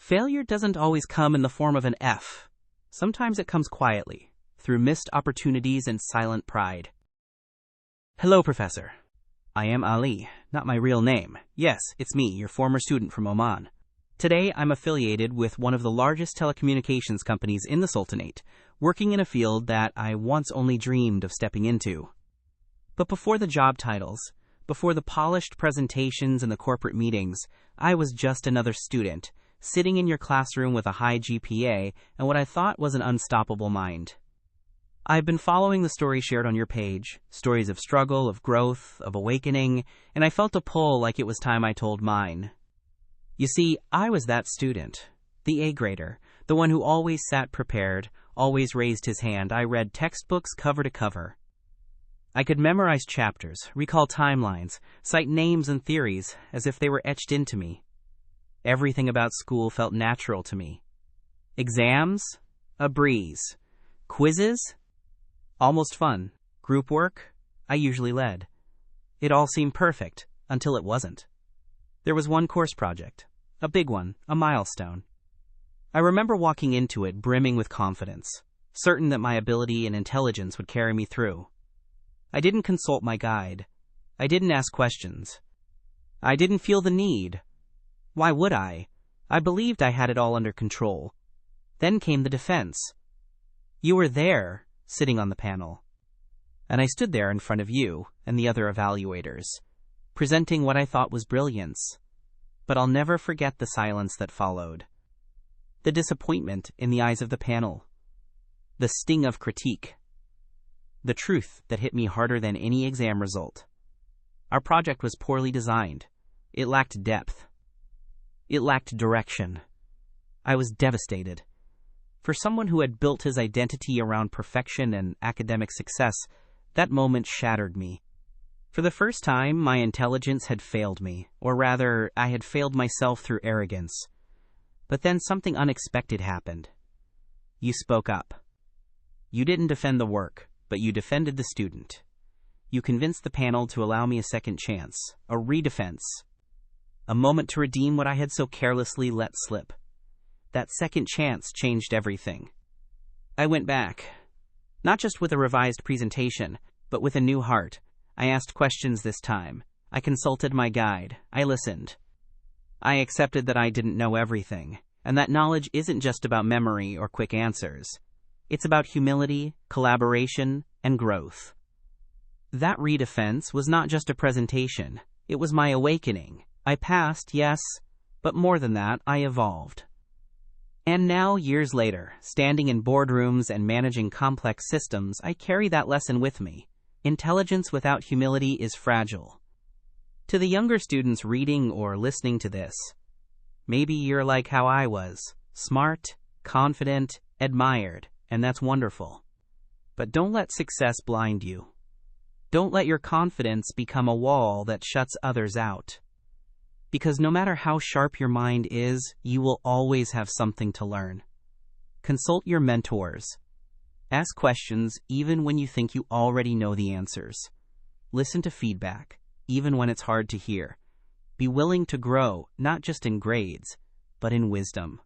Failure doesn't always come in the form of an F. Sometimes it comes quietly, through missed opportunities and silent pride. Hello, Professor. I am Ali, not my real name. Yes, it's me, your former student from Oman. Today, I'm affiliated with one of the largest telecommunications companies in the Sultanate, working in a field that I once only dreamed of stepping into. But before the job titles, before the polished presentations and the corporate meetings, I was just another student, sitting in your classroom with a high GPA and what I thought was an unstoppable mind. I've been following the stories shared on your page, stories of struggle, of growth, of awakening, and I felt a pull like it was time I told mine. You see, I was that student, the A-grader, the one who always sat prepared, always raised his hand. I read textbooks cover to cover. I could memorize chapters, recall timelines, cite names and theories as if they were etched into me. Everything about school felt natural to me. Exams? A breeze. Quizzes? Almost fun. Group work? I usually led. It all seemed perfect, until it wasn't. There was one course project. A big one, a milestone. I remember walking into it brimming with confidence, certain that my ability and intelligence would carry me through. I didn't consult my guide. I didn't ask questions. I didn't feel the need. Why would I? I believed I had it all under control. Then came the defense. You were there, sitting on the panel. And I stood there in front of you and the other evaluators, presenting what I thought was brilliance. But I'll never forget the silence that followed. The disappointment in the eyes of the panel. The sting of critique. The truth that hit me harder than any exam result. Our project was poorly designed. It lacked depth. It lacked direction. I was devastated. For someone who had built his identity around perfection and academic success, that moment shattered me. For the first time, my intelligence had failed me, or rather, I had failed myself through arrogance. But then something unexpected happened. You spoke up. You didn't defend the work, but you defended the student. You convinced the panel to allow me a second chance, a redefense. A moment to redeem what I had so carelessly let slip. That second chance changed everything. I went back, not just with a revised presentation, but with a new heart. I asked questions this time. I consulted my guide. I listened. I accepted that I didn't know everything, and that knowledge isn't just about memory or quick answers. It's about humility, collaboration, and growth. That redefense was not just a presentation. It was my awakening. I passed, yes, but more than that, I evolved. And now, years later, standing in boardrooms and managing complex systems, I carry that lesson with me. Intelligence without humility is fragile. To the younger students reading or listening to this, maybe you're like how I was, smart, confident, admired, and that's wonderful. But don't let success blind you. Don't let your confidence become a wall that shuts others out. Because no matter how sharp your mind is, you will always have something to learn. Consult your mentors. Ask questions even when you think you already know the answers. Listen to feedback, even when it's hard to hear. Be willing to grow, not just in grades, but in wisdom.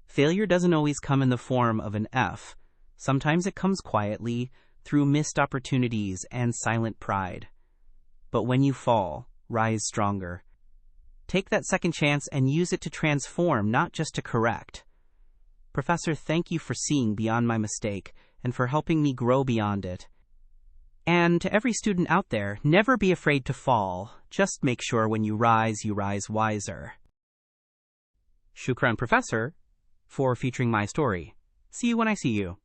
Failure doesn't always come in the form of an F. Sometimes it comes quietly, through missed opportunities and silent pride. But when you fall, rise stronger. Take that second chance and use it to transform, not just to correct. Professor, thank you for seeing beyond my mistake and for helping me grow beyond it. And to every student out there, never be afraid to fall. Just make sure when you rise wiser. Shukran, Professor, for featuring my story. See you when I see you.